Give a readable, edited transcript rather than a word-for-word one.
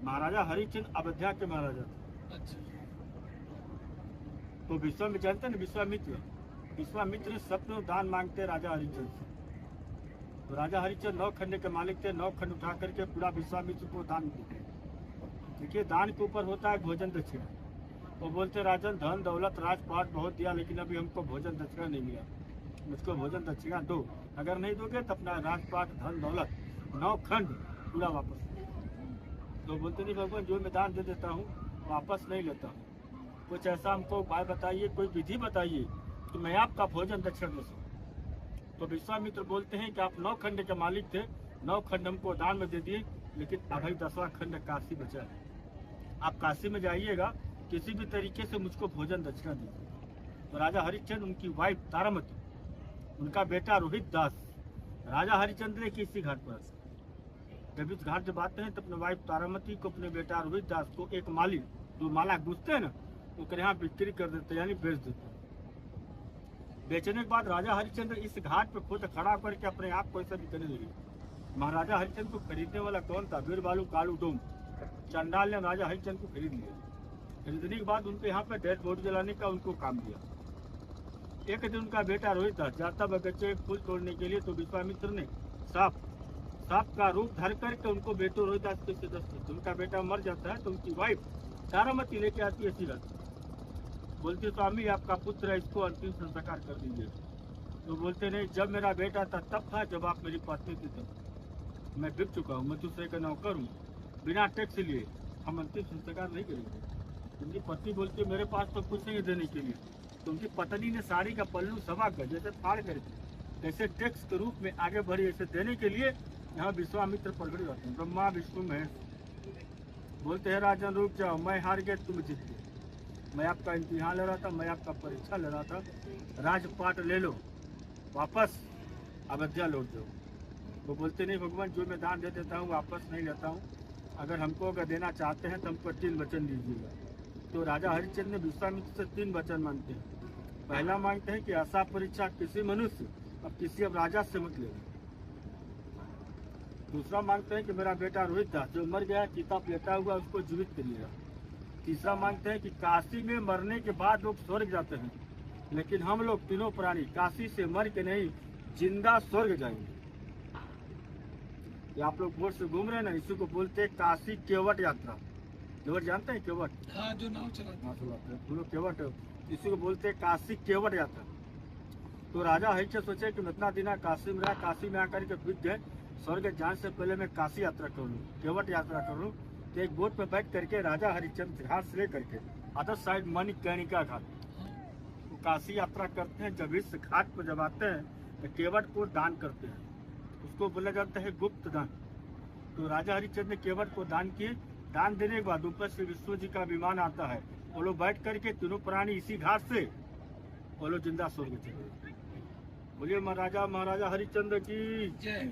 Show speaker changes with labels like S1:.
S1: महाराजा हरिश्चंद्र अयोध्या के महाराजा थे।
S2: अच्छा।
S1: तो विश्वामित्र जानते हैं विश्वामित्र स्वप्न दान मांगते राजा हरिश्चंद्र से। तो राजा हरिश्चंद्र 9 खंड के मालिक थे। 9 खंड उठा करके पूरा विश्वामित्र को दान देते। देखिए दान के ऊपर होता है भोजन दक्षिणा। वो बोलते राजन धन दौलत राजपाट बहुत दिया, लेकिन अभी हमको भोजन दक्षिणा नहीं मिला, मुझको भोजन दक्षिणा दो। अगर नहीं दोगे तो अपना राजपाट धन दौलत 9 खंड पूरा वापस। तो बोलते नहीं भगवान जो मैं दान दे देता हूँ वापस नहीं लेता हूँ, कुछ ऐसा हमको उपाय बताइए, कोई विधि बताइए कि मैं आपका भोजन दक्षिणा दे सकूँ। तो विश्वामित्र बोलते हैं कि आप 9 खंड के मालिक थे, 9 खंड हमको दान में दे दिए, लेकिन अभी 10वां खंड काशी बचा है। आप काशी में जाइएगा, किसी भी तरीके से मुझको भोजन दक्षिणा दीजिए। तो राजा हरिश्चंद्र, उनकी वाइफ तारामती, उनका बेटा रोहित दास राजा हरिश्चंद्र के इसी घाट पर जब इस घाट जब आते हैं तो अपने वाइफ तारामती को, अपने बेटा रोहित दास को एक माली जो माला गूंजते हैं ना, वो यहाँ बिक्री कर देते, यानी बेच देते। बेचने के बाद राजा हरिश्चंद्र इस घाट पे खुद खड़ा करके अपने आप को ऐसा बिकने लगे। महाराजा हरिश्चंद्र को खरीदने वाला कौन था? बीरबालू कालू डोम चंडाल ने राजा हरिश्चंद्र को खरीद लिया। खरीदने के बाद उनके यहाँ पे डेड बॉडी जलाने का उनको काम दिया। एक दिन उनका बेटा रोहित दास जाता बगीचे फूल तोड़ने के लिए, तो विश्वामित्र ने सांप का रूप धर करके उनको बेटो रोहित दास के सदस्य, उनका बेटा मर जाता है तो उनकी वाइफ तारामती लेके आती है सीरत, बोलती स्वामी आपका पुत्र है, इसको अंतिम संस्कार कर दीजिए। तो बोलते नहीं, जब मेरा बेटा था तब था, जब आप मेरी पत्नी थी तब। मैं बिक चुका हूँ, मैं दूसरे का नौकर हूँ, बिना टैक्स लिए हम अंतिम संस्कार नहीं करेंगे। उनकी पत्नी बोलती है मेरे पास तो कुछ नहीं देने के लिए। तो उनकी पत्नी ने साड़ी का पल्लू सवा कर जैसे फाड़ करके जैसे टैक्स के रूप में आगे बढ़ी, ऐसे देने के लिए यहाँ विश्वामित्र प्रकट होते हैं। ब्रह्मा विष्णु महेश बोलते हैं राजन रुक जाओ, मैं हार गया तुम जीत गए, मैं आपका इम्तिहान ले रहा था, मैं आपका परीक्षा ले रहा था, राजपाट ले लो, वापस अयोध्या लौट जाओ। वो बोलते नहीं भगवान जो मैं दान दे देता हूँ वापस नहीं लेता हूँ, अगर हमको अगर देना चाहते हैं तो हमको 3 वचन दीजिएगा। तो राजा हरिश्चंद्र ने विश्वामित्र से 3 वचन मांगते हैं। पहला मांगते हैं कि ऐसा परीक्षा किसी मनुष्य अब किसी अब राजा से मत लेना। दूसरा मांगते हैं कि मेरा बेटा रोहित दास जो मर गया चिता लेटा हुआ उसको जीवित करिएगा। तीसरा मांगते हैं कि काशी में मरने के बाद लोग स्वर्ग जाते हैं, लेकिन हम लोग तीनों प्राणी काशी से मर के नहीं जिंदा स्वर्ग जाएंगे। ये आप लोग बोट से घूम रहे हैं ना, इसी को बोलते हैं काशी केवट यात्रा। केवट जानते हैं केवट?
S2: हाँ, जो नाव चलाते हैं
S1: केवट, इसी को बोलते हैं काशी केवट यात्रा। तो राजा हरिश्चंद्र सोचे कि मैं इतना दिन काशी में रहा, काशी में आकर के बीत गए, स्वर्ग जाने से पहले मैं काशी यात्रा कर लूँ, केवट यात्रा कर लूँ। तो एक बोट में बैठ करके राजा हरिश्चंद्र घाट से लेकर के अदर साइड मणिकर्णिका घाट तो काशी यात्रा करते हैं। जब इस घाट पर जब आते हैं तो केवट को दान करते हैं, उसको बोला जाता है गुप्त दान। तो राजा हरिश्चंद्र ने केवट को दान किए। दान देने के बाद ऊपर से विष्णु जी का विमान आता है, वो लोग बैठ करके तीनों प्राणी इसी घाट से वो लोग जिंदा स्वर्ग चले। बोलिए महाराजा हरिश्चंद्र की जय।